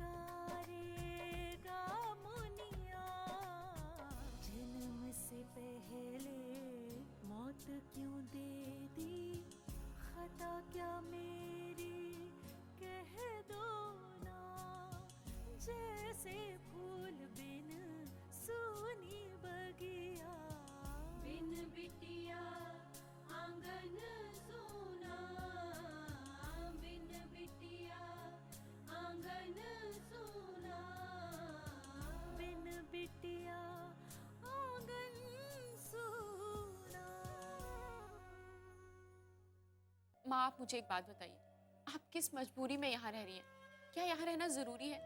पुकारेगा मुनिया, जन्म से पहले मौत क्यों दे दी, खता क्या मेरी कह दो ना, जैसे फूल बिन सूनी बगिया, बिन बिटिया आंगन सूना, बिन बिटिया आंगन सूना, बिन बिटिया आंगन सूना। माँ, आप मुझे एक बात बताइए, आप किस मजबूरी में यहाँ रह रही हैं? क्या यहाँ रहना जरूरी है?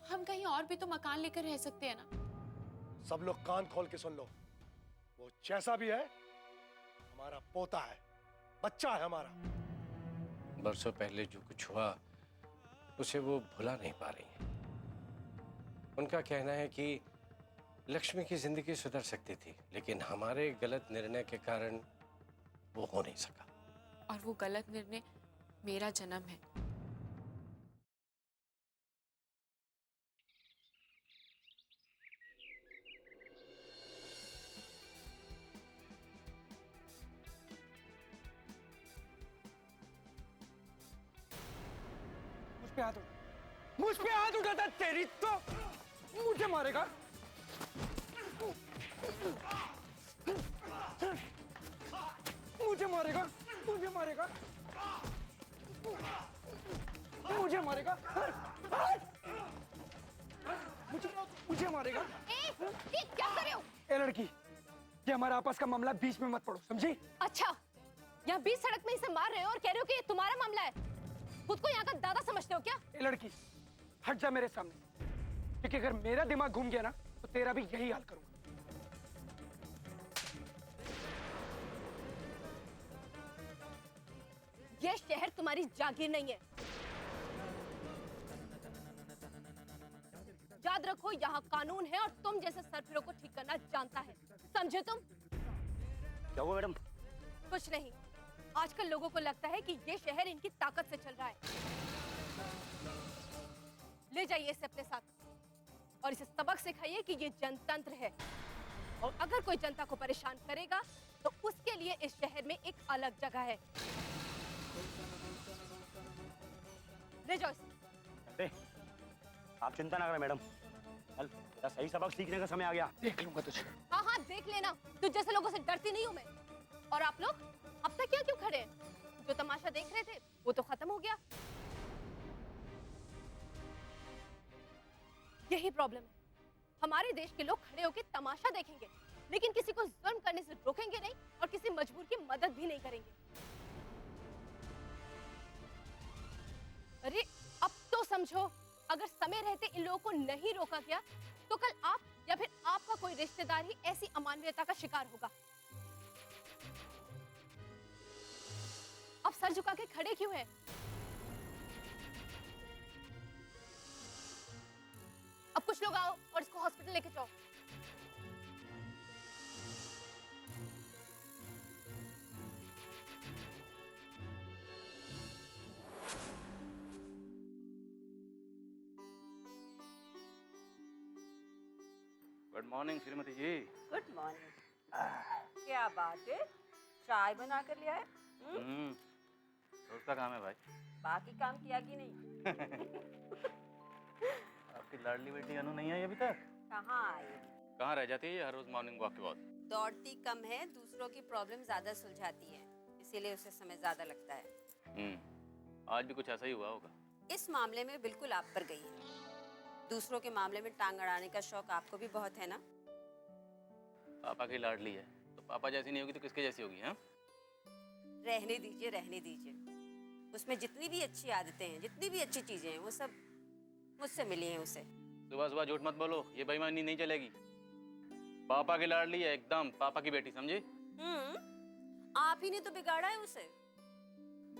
हम कहीं और भी तो मकान लेकर रह सकते हैं ना। सब लोग कान खोल के सुन लो, वो जैसा भी है हमारा पोता है, बच्चा है हमारा। बरसों पहले जो कुछ हुआ उसे वो भुला नहीं पा रही हैं। उनका कहना है कि लक्ष्मी की जिंदगी सुधर सकती थी, लेकिन हमारे गलत निर्णय के कारण वो हो नहीं सका। और वो गलत निर्णय मेरा जन्म है। मुझ पे हाथ उठाता तेरी तो मुझे मारेगा। मुझे मारेगा, मुझे मारेगा, मुझे मारेगा, मुझे मारेगा। ये क्या कर रहे हो? ए लड़की, ये हमारा आपस का मामला, बीच में मत पड़ो, समझी? अच्छा, यहाँ बीच सड़क में इसे मार रहे हो और कह रहे हो कि ये तुम्हारा मामला है। खुद को यहाँ का दादा समझते हो क्या? ए लड़की, हट जा मेरे सामने, क्योंकि अगर मेरा दिमाग घूम गया ना तो तेरा भी यही हाल करूंगा। ये शहर तुम्हारी जागीर नहीं है। याद रखो, यहाँ कानून है और तुम जैसे सरफिरों को ठीक करना जानता है, समझे तुम? क्या हुआ मैडम? कुछ नहीं, आजकल लोगों को लगता है कि ये शहर इनकी ताकत से चल रहा है। ले जाइए इसे अपने साथ और इसे सबक सिखाइए कि ये जनतंत्र है, और अगर कोई जनता को परेशान करेगा तो उसके लिए इस शहर में एक अलग जगह है। ले जाओ इसे। आप चिंता ना करें मैडम, कल मेरा सही सबक सीखने का समय आ गया। देख लूंगा तुझे। हाँ हाँ देख लेना, तुझ जैसे लोगों से डरती नहीं हूँ मैं। और आप लोग अब तक क्या क्यों खड़े हैं? जो तमाशा देख रहे थे वो तो खत्म हो गया। यही प्रॉब्लम है, हमारे देश के लोग खड़े होकर तमाशा देखेंगे, लेकिन किसी को जुल्म करने से रोकेंगे नहीं और किसी मजबूर की मदद भी नहीं करेंगे। अरे अब तो समझो, अगर समय रहते इन लोगों को नहीं रोका गया तो कल आप या फिर आपका कोई रिश्तेदार ही ऐसी अमानवीयता का शिकार होगा। अब सर झुका के खड़े क्यों हैं? अब कुछ लोग आओ और इसको हॉस्पिटल लेके जाओ। Good morning Shrimati ji. Good morning. क्या बात है, चाय बना कर ले आए? रोज का काम है भाई। बाकी काम किया कि नहीं? आपकी लाडली बेटी अनु नहीं आई अभी तक? कहाँ आई? कहाँ रह जाती है हर रोज मॉर्निंग वॉक के बाद? दौड़ती कम है, दूसरों की प्रॉब्लम ज्यादा सुलझाती है, इसीलिए उसे समय ज्यादा लगता है। आज भी कुछ ऐसा ही हुआ होगा। इस मामले में बिल्कुल आप पर गई है। दूसरों के मामले में टांग अड़ाने का शौक आपको भी बहुत है ना? पापा की लाडली है, तो पापा जैसी नहीं होगी तो किसके जैसी होगी? हाँ, रहने दीजिए, रहने दीजिए। उसमें जितनी भी अच्छी आदतें हैं, जितनी भी अच्छी चीजें हैं, वो सब मुझसे मिली हैं उसे। सुबह सुबह झूठ मत बोलो, ये बेईमानी नहीं चलेगी। पापा की लाडली है, एकदम पापा की बेटी, समझी? आप ही ने तो बिगाड़ा है उसे।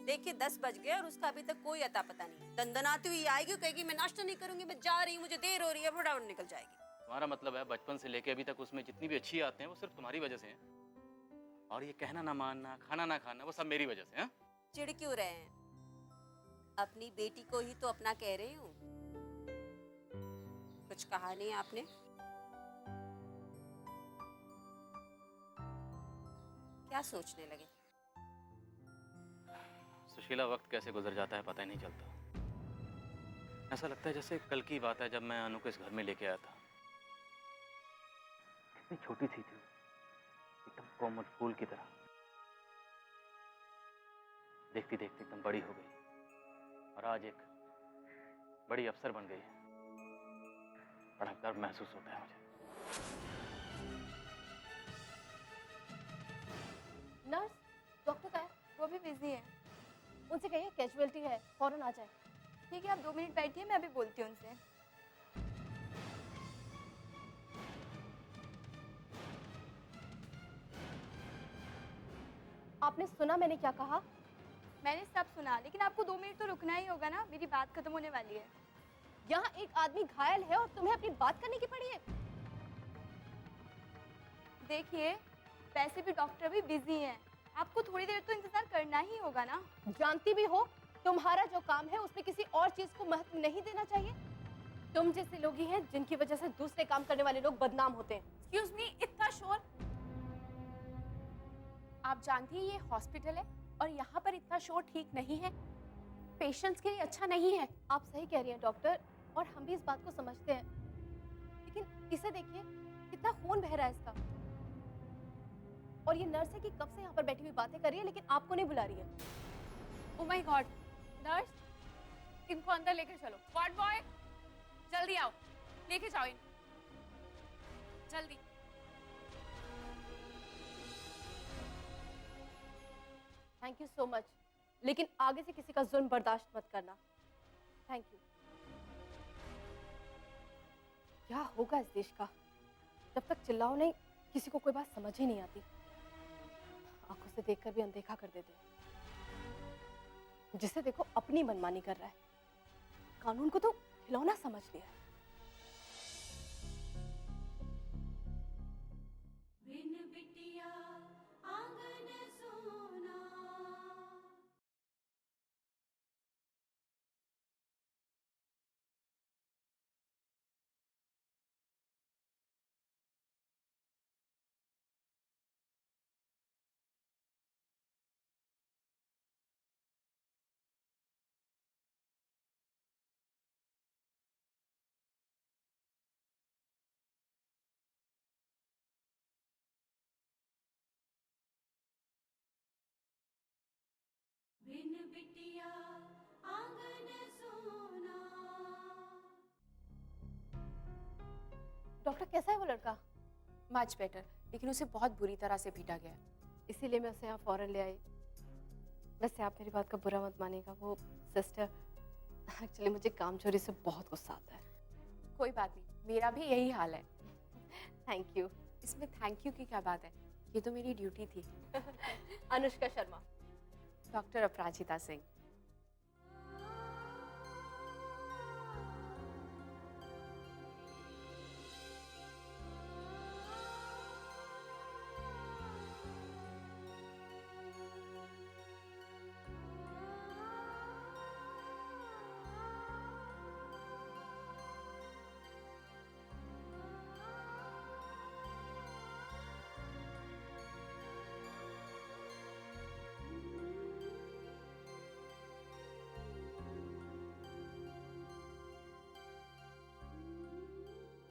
देखिए 10 बज गए और उसका अभी तक कोई अता पता नहीं। दंदनाती हुई आएगी, कहेगी मैं नाश्ता नहीं करूंगी, मैं जा रही हूँ, मुझे देर हो रही है, फटाफट निकल जाएगी। तुम्हारा मतलब है बचपन से लेके अभी तक उसमें जितनी भी अच्छी आते हैं वो सिर्फ तुम्हारी वजह से हैं, और ये कहना ना मानना, खाना ना खाना, वो सब मेरी वजह से। चिढ़ क्यों रहे हैं? अपनी बेटी को ही तो अपना कह रही हूँ। कुछ कहा नहीं आपने? क्या सोचने लगे? सुशीला, वक्त कैसे गुजर जाता है पता ही नहीं चलता। ऐसा लगता है जैसे कल की बात है जब मैं अनु को इस घर में लेके आया था। कितनी छोटी सी थी, एकदम कोमल फूल की तरह। देखती देखती एकदम बड़ी हो गई और आज एक बड़ी अफसर बन गई है। बड़ा गर्व महसूस होता है मुझे। नर्स, डॉक्टर का है? वो भी बिजी है। उनसे कहिए कैजुअलिटी है, फौरन आ जाए। ठीक है, आप 2 मिनट बैठिए, मैं अभी बोलती हूँ उनसे। आपने सुना मैंने क्या कहा? मैंने सब सुना, लेकिन आपको 2 मिनट तो रुकना ही होगा ना, मेरी बात खत्म होने वाली है। यहाँ एक आदमी घायल है और तुम्हें अपनी बात करने की पड़ी है। देखिए, वैसे भी डॉक्टर अभी बिजी हैं, आपको थोड़ी देर तो इंतजार करना ही होगा ना। जानती भी हो, तुम्हारा जो काम है उसमें किसी और चीज को महत्व नहीं देना चाहिए। तुम जैसे लोग ही हैं जिनकी वजह से दूसरे काम करने वाले लोग बदनाम होते हैं। एक्सक्यूज मी, इतना शोर। आप जानती हैं ये हॉस्पिटल है और यहाँ पर इतना शोर ठीक नहीं है, पेशेंट्स के लिए अच्छा नहीं है। आप सही कह रही हैं डॉक्टर, और हम भी इस बात को समझते हैं, लेकिन इसे देखिए, कितना खून बह रहा है इसका। और ये नर्स है कि कब से यहाँ पर बैठी हुई बातें कर रही है, लेकिन आपको नहीं बुला रही है। Oh my God. नर्स, इनको अंदर लेकर चलो। वार्ड बॉय, जल्दी आओ, लेके जाओ इन, जल्दी। थैंक यू सो मच, लेकिन आगे से किसी का जुल्म बर्दाश्त मत करना। Thank you. क्या होगा इस देश का? जब तक चिल्लाओ नहीं, किसी को कोई बात समझ ही नहीं आती। आंखों से देखकर भी अनदेखा कर देते हैं। जिसे देखो अपनी मनमानी कर रहा है। कानून को तो खिलौना समझ लिया है। बिन बिटिया आंगन सोना। बिन बिटिया आंगन सोना। डॉक्टर, कैसा है वो लड़का? मच बेटर, लेकिन उसे बहुत बुरी तरह से पीटा गया। इसीलिए मैं उसे यहाँ फौरन ले आई। वैसे आप मेरी बात का बुरा मत मानिएगा, वो सिस्टर, एक्चुअली मुझे कामचोरी से बहुत गुस्सा आता है। कोई बात नहीं, मेरा भी यही हाल है। Thank you. इसमें थैंक यू की क्या बात है, ये तो मेरी ड्यूटी थी। Anushka Sharma. Doctor Aparajita Singh.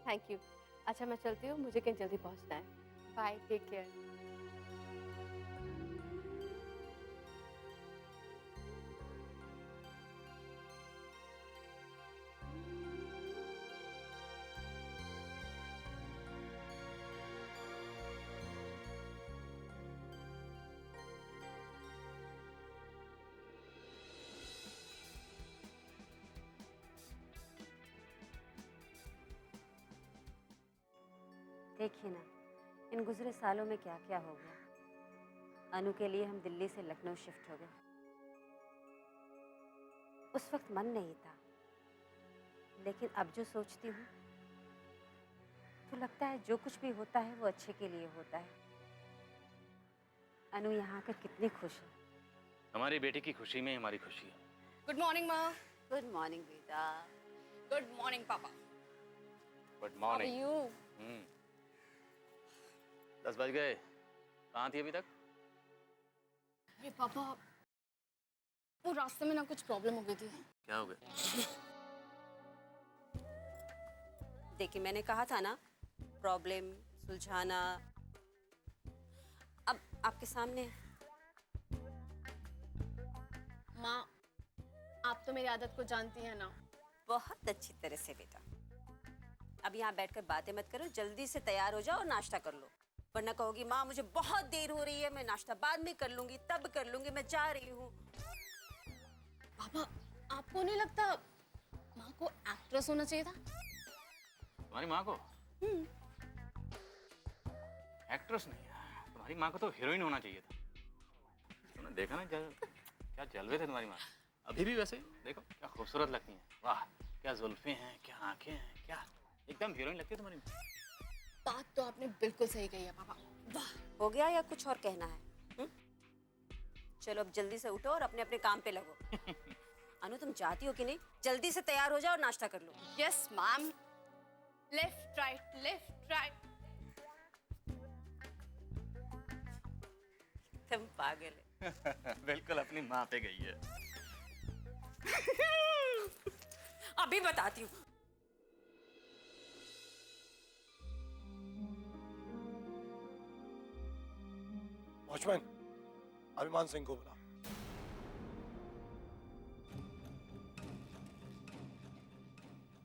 Thank you. अच्छा मैं चलती हूँ, मुझे कहीं जल्दी पहुँचना है। Bye, take care. देखिए ना, इन गुजरे सालों में क्या क्या हो गया। अनु के लिए हम दिल्ली से लखनऊ शिफ्ट हो गए। उस वक्त मन नहीं था, लेकिन अब जो सोचती हूँ तो लगता है जो कुछ भी होता है वो अच्छे के लिए होता है। अनु यहाँ आकर कितनी खुश है। हमारी बेटी की खुशी में हमारी खुशी है। गुड मॉर्निंग माँ। गुड मॉर्निंग बेटा। गुड मॉर्निंग पापा। Good morning. यू 10 बज गए, कहाँ थी अभी तक? अरे पापा, वो रास्ते में ना कुछ प्रॉब्लम हो गई थी। क्या हो गया? देखिए मैंने कहा था ना, प्रॉब्लम सुलझाना अब आपके सामने है। माँ, आप तो मेरी आदत को जानती हैं ना। बहुत अच्छी तरह से बेटा। अब यहाँ बैठकर बातें मत करो, जल्दी से तैयार हो जाओ और नाश्ता कर लो, वरना कहोगी माँ मुझे बहुत देर हो रही है, मैं नाश्ता बाद में कर लूंगी, तब कर लूंगी, मैं जा रही हूँ। पापा, आपको नहीं लगता माँ को एक्ट्रेस होना चाहिए था? तुम्हारी माँ को? एक्ट्रेस नहीं, तुम्हारी माँ को तो हीरोइन होना चाहिए था। तुमने देखा ना क्या जलवे थे तुम्हारी माँ। अभी भी वैसे देखो क्या खूबसूरत लगती हैं। वाह क्या जुल्फे हैं, क्या आंखें हैं, क्या एकदम हीरोइन लगती है तुम्हारी माँ। बात तो आपने बिल्कुल सही कही है पापा। वाह। हो गया या कुछ और कहना है? चलो अब जल्दी से उठो और अपने अपने काम पे लगो। अनु तुम जाती हो कि नहीं? जल्दी से तैयार हो जाओ और नाश्ता कर लो। Yes ma'am. Left right left right. तुम पागल है। बिल्कुल अपनी माँ पे गई है। अभी बताती हूँ। वॉचमैन, अभिमान सिंह को बुला।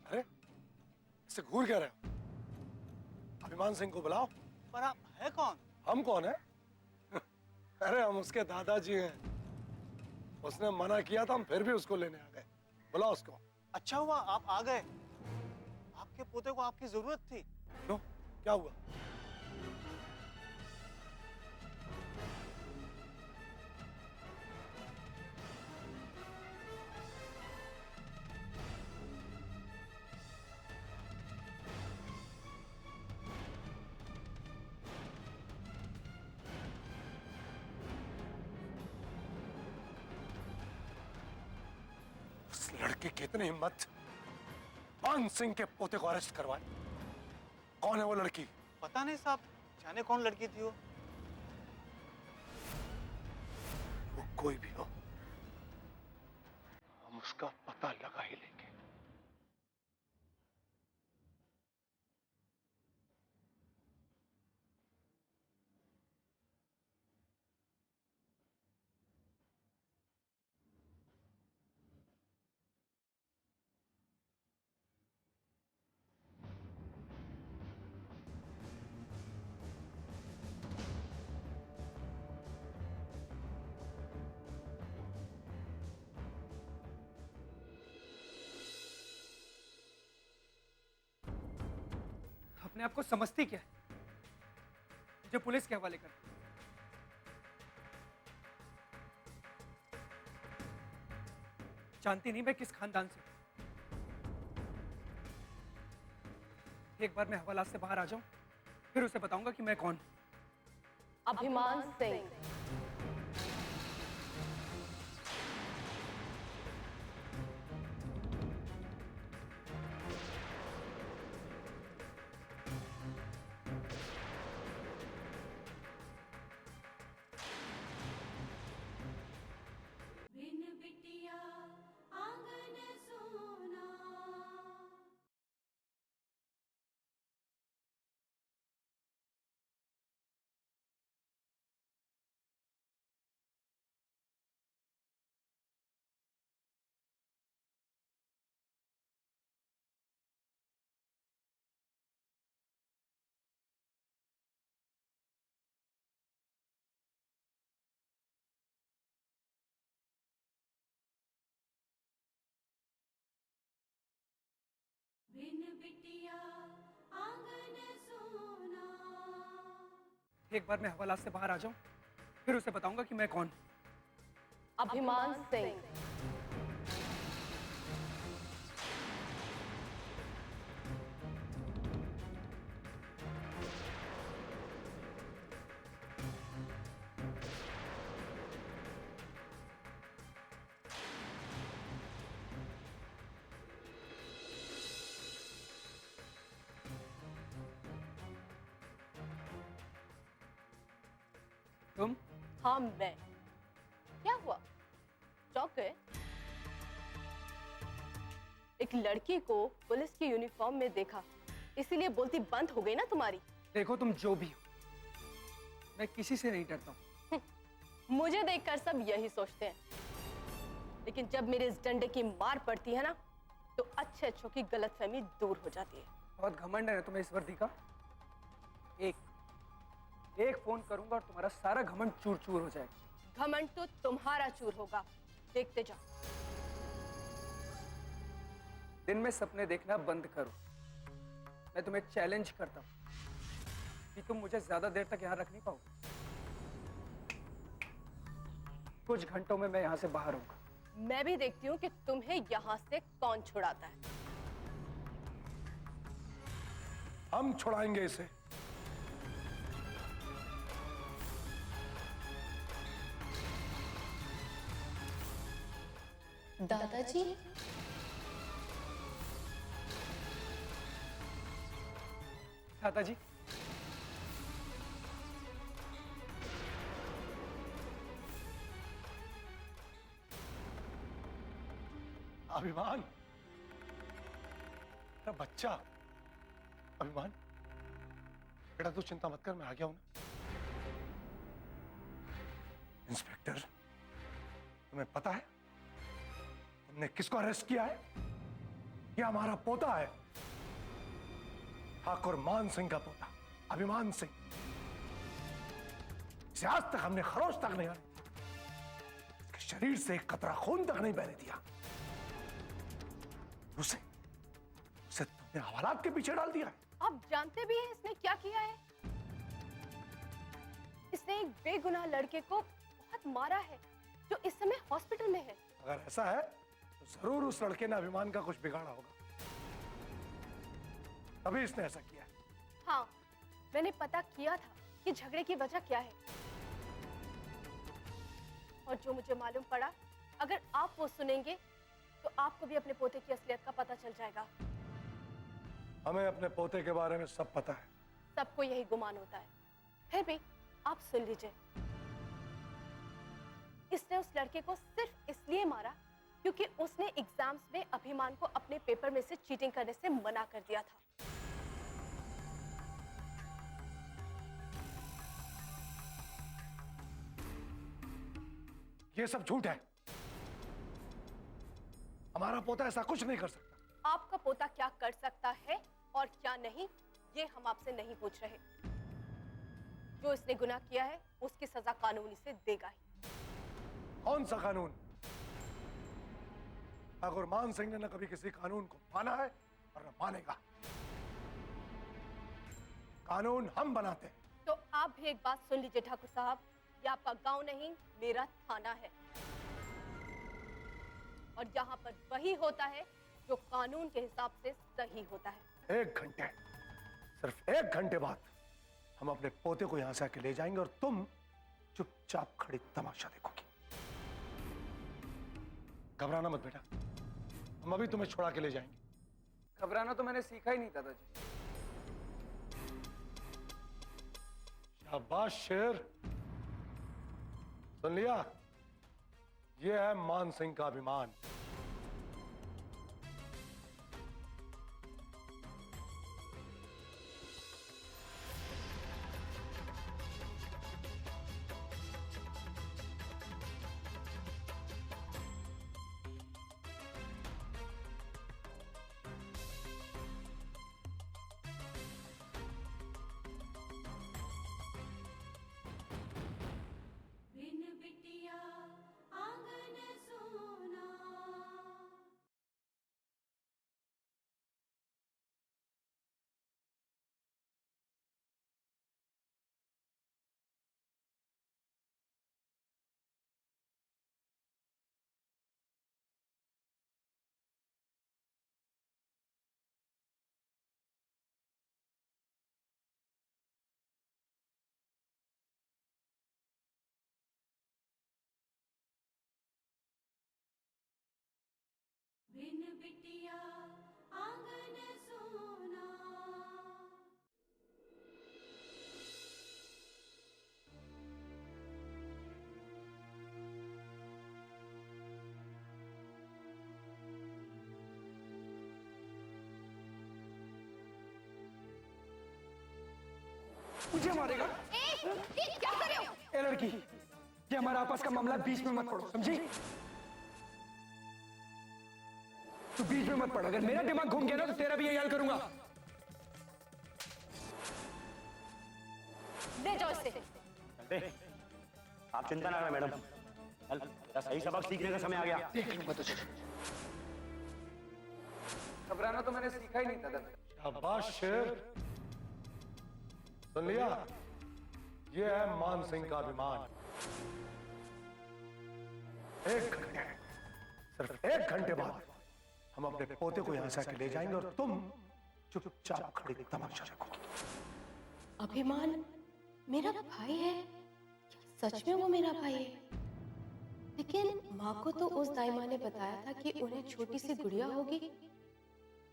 अरे इससे घूर क्या रहे हो? अभिमान सिंह को बुलाओ। पर आप है कौन? हम कौन है? अरे हम उसके दादाजी हैं। उसने मना किया था, हम फिर भी उसको लेने आ गए। बुलाओ उसको। अच्छा हुआ आप आ गए, आपके पोते को आपकी जरूरत थी। क्यों, क्या हुआ? लड़के की इतनी हिम्मत, मान सिंह के पोते को अरेस्ट करवाए। कौन है वो लड़की? पता नहीं साहब, जाने कौन लड़की थी वो कोई भी हो, हम उसका पता लगा ही लेंगे। अपने आप को समझती क्या है? मुझे पुलिस के हवाले कर। जानती नहीं मैं किस खानदान से। एक बार मैं हवालात से बाहर आ जाऊं, फिर उसे बताऊंगा कि मैं कौन। अभिमान सिंह। बिन बिटिया आंगन सोना। बिन बिटिया आंगन सोना। एक बार मैं हवालात से बाहर आ जाऊं, फिर उसे बताऊंगा कि मैं कौन। अभिमान सिंह। हाँ मैं। क्या हुआ, चौंक गए? एक लड़की को पुलिस की यूनिफॉर्म में देखा, इसीलिए बोलती बंद हो गई ना तुम्हारी? देखो तुम जो भी हो, मैं किसी से नहीं डरता हूँ। मुझे देखकर सब यही सोचते हैं, लेकिन जब मेरे इस डंडे की मार पड़ती है ना, तो अच्छे अच्छों की गलतफहमी दूर हो जाती है। बहुत घमंड है ना तुम्हें इस वर्दी का। एक फोन करूंगा और तुम्हारा सारा घमंड चूर चूर हो जाएगा। घमंड तो तुम्हारा चूर होगा, देखते जाओ। दिन में सपने देखना बंद करो। मैं तुम्हें चैलेंज करता हूं कि तुम मुझे ज्यादा देर तक यहां रख नहीं पाओगे। कुछ घंटों में मैं यहां से बाहर होऊंगा। मैं भी देखती हूँ कि तुम्हें यहाँ से कौन छुड़ाता है। हम छुड़ाएंगे इसे। दादाजी, दादाजी, अभिमान, मेरा बच्चा अभिमान, बेटा तू चिंता मत कर, मैं आ गया हूं ना। इंस्पेक्टर, तुम्हें पता है तुमने किसको अरेस्ट किया है? ये हमारा पोता है, ठाकुर मान सिंह का पोता अभिमान सिंह। इसे आज तक हमने खरोच तक नहीं आने दिया, इसके शरीर से एक कतरा खून तक नहीं बहने दिया। उसे तुमने हवालात के पीछे डाल दिया है। आप जानते भी हैं इसने क्या किया है? इसने एक बेगुनाह लड़के को बहुत मारा है, जो इस समय हॉस्पिटल में है। अगर ऐसा है तो जरूर उस लड़के ने अभिमान का कुछ बिगाड़ा होगा, तभी इसने ऐसा किया है। हाँ, मैंने पता किया था कि झगड़े की वजह क्या है, और जो मुझे मालूम पड़ा, अगर आप वो सुनेंगे तो आपको भी अपने पोते की असलियत का पता चल जाएगा। हमें अपने पोते के बारे में सब पता है। सबको यही गुमान होता है, फिर भी आप सुन लीजिए। इसने उस लड़के को सिर्फ इसलिए मारा क्योंकि उसने एग्जाम्स में अभिमान को अपने पेपर में से चीटिंग करने से मना कर दिया था। ये सब झूठ है। हमारा पोता ऐसा कुछ नहीं कर सकता। आपका पोता क्या कर सकता है और क्या नहीं, ये हम आपसे नहीं पूछ रहे। जो इसने गुनाह किया है उसकी सजा कानून इसे देगा ही। कौन सा कानून? ठाकुर मान सिंह ने न कभी किसी कानून को माना है और न मानेगा। कानून हम बनाते हैं। तो आप भी एक बात सुन लीजिए ठाकुर साहब, ये आपका गांव नहीं, मेरा थाना है, और यहाँ पर वही होता है जो कानून के हिसाब से सही होता है। एक घंटे, सिर्फ एक घंटे बाद हम अपने पोते को यहां से आके ले जाएंगे और तुम चुपचाप खड़ी तमाशा देखोगी। घबराना मत बेटा, हम अभी तुम्हें छुड़ा के ले जाएंगे। घबराना तो मैंने सीखा ही नहीं दादाजी। शाबाश शेर, सुन लिया? ये है मान सिंह का अभिमान। बिन बिटिया आंगन सोना। मुझे मारेगा? ये क्या कर रहे हो? ए लड़की, ये हमारा आपस का मामला, बीच में मत पड़ो, समझी? तू बीच में मत पड़, अगर मेरा दिमाग घूम गया ना तो तेरा भी यही हाल करूंगा। ले जाओ इसे। चलते। आप चिंता ना करें मैडम, कल मेरा सही सबक सीखने का समय आ गया। देख लूंगा तुझे। घबराना तो मैंने सीखा ही नहीं था दादा। शाबाश शेर। सुन लिया, ये है मान सिंह का अभिमान। सिर्फ एक घंटे बाद हम अपने पोते को यहां से आके ले जाएंगे और तुम चुपचाप खड़ी तमाशा देखोगी। अभिमान मेरा भाई है? क्या सच में वो मेरा भाई है? लेकिन माँ को तो उस दाई माँ ने बताया था कि उन्हें छोटी सी गुड़िया होगी,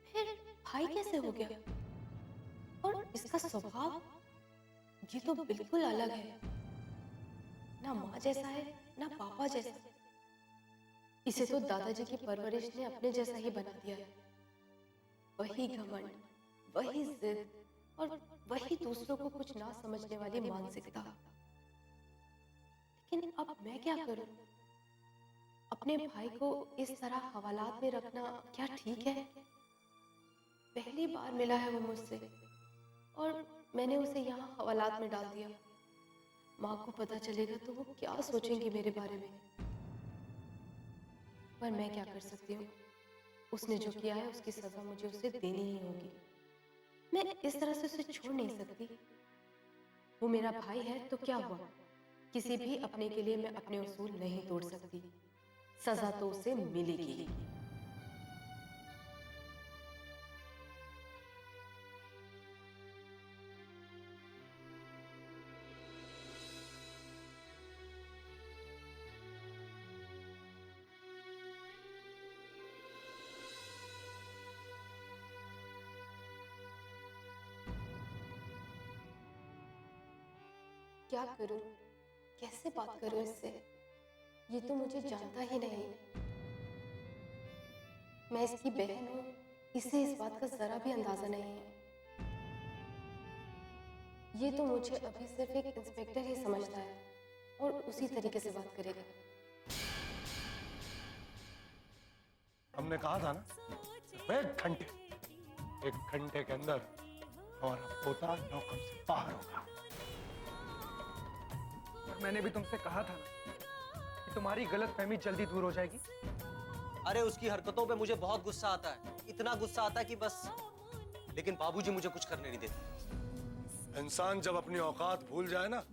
फिर भाई कैसे हो गया? और इसका स्वभाव ये तो बिल्कुल अलग है, ना माँ जैसा है ना पापा जैसा। इसे तो दादाजी की परवरिश ने अपने जैसा ही बना दिया है। वही घमंड, वही जिद और वही दूसरों को कुछ ना समझने वाली मानसिकता। लेकिन अब मैं क्या करूं? अपने भाई को इस तरह हवालात में रखना क्या ठीक है? पहली बार मिला है वो मुझसे और मैंने उसे यहाँ हवालात में डाल दिया। माँ को पता चलेगा तो वो क्या सोचेंगी मेरे बारे में। पर मैं क्या कर सकती हूँ? उसने जो किया है उसकी सजा मुझे उसे देनी ही होगी। मैं इस तरह से उसे छोड़ नहीं सकती। वो मेरा भाई है तो क्या हुआ? किसी भी अपने के लिए मैं अपने उसूल नहीं तोड़ सकती। सजा तो उसे मिलेगी। क्या करूं? कैसे बात करूं इससे? ये तो मुझे जानता ही नहीं। मैं इसकी बहन हूं, इसे इस बात का जरा भी अंदाजा नहीं है। ये तो मुझे अभी सिर्फ एक इंस्पेक्टर ही समझता है और उसी तरीके से बात करेगा। हमने कहा था ना, सिर्फ एक घंटे के अंदर हमारा पोता नौकम से बाहर होगा। मैंने भी तुमसे कहा था ना कि तुम्हारी गलतफहमी जल्दी दूर हो जाएगी। अरे उसकी हरकतों पे मुझे बहुत गुस्सा आता है, इतना गुस्सा आता है कि बस। लेकिन बाबूजी मुझे कुछ करने नहीं देते। इंसान जब अपनी औकात भूल जाए ना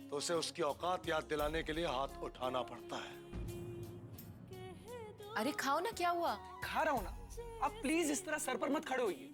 तो उसे उसकी औकात याद दिलाने के लिए हाथ उठाना पड़ता है। अरे खाओ ना, क्या हुआ? खा रहा हूं ना। आप प्लीज इस तरह सर पर मत खड़े होइए।